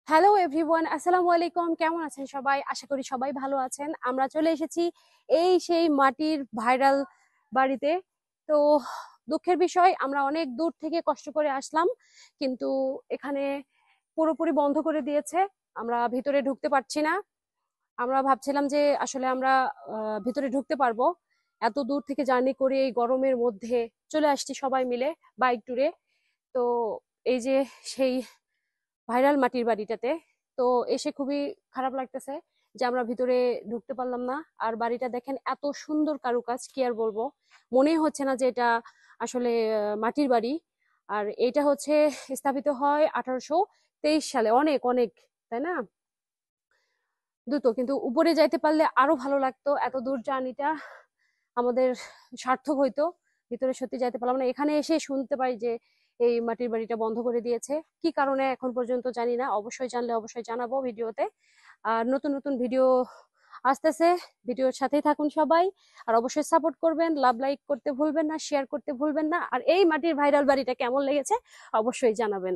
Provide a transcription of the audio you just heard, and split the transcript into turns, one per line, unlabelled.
Hello everyone, আসসালামু আলাইকুম। কেমন আছেন সবাই? আশা করি সবাই ভালো আছেন। আমরা চলে এসেছি এই সেই মাটির ভাইরাল বাড়িতে। তো দুঃখের বিষয়, আমরা অনেক দূর থেকে কষ্ট করে আসলাম, কিন্তু এখানে পুরোপুরি বন্ধ করে দিয়েছে। আমরা ভিতরে ঢুকতে পারছি না। আমরা ভাবছিলাম যে আসলে আমরা ভিতরে ঢুকতে পারবো, এত দূর থেকে জার্নি করে এই গরমের মধ্যে চলে আসছি সবাই মিলে বাইক ট্যুরে। তো এই যে সেই ভাইরাল মাটির বাড়িটাতে তো এসে খুবই খারাপ লাগতেছে যে আমরা ভিতরে ঢুকতে পারলাম না। আর বাড়িটা দেখেন, এত সুন্দর কারুকাজ, কি আর বলবো। মনেই হচ্ছে না যে এটা আসলে মাটির বাড়ি। আর এটা হচ্ছে স্থাপিত হয় 1823 সালে, অনেক অনেক, তাই না? দ্রুত, কিন্তু উপরে যাইতে পারলে আরো ভালো লাগতো। এত দূর জার্নিটা আমাদের সার্থক হইতো। ভিতরে সত্যি যাইতে পারলাম না। এখানে এসে শুনতে পাই যে এই মাটির বাড়িটা বন্ধ করে দিয়েছে। কি কারণে এখন পর্যন্ত জানি না, অবশ্যই জানলে অবশ্যই জানাবো ভিডিওতে। আর নতুন নতুন ভিডিও আসতেছে, ভিডিওর সাথেই থাকুন সবাই। আর অবশ্যই সাপোর্ট করবেন, লাভ লাইক করতে ভুলবেন না, শেয়ার করতে ভুলবেন না। আর এই মাটির ভাইরাল বাড়িটা কেমন লেগেছে অবশ্যই জানাবেন।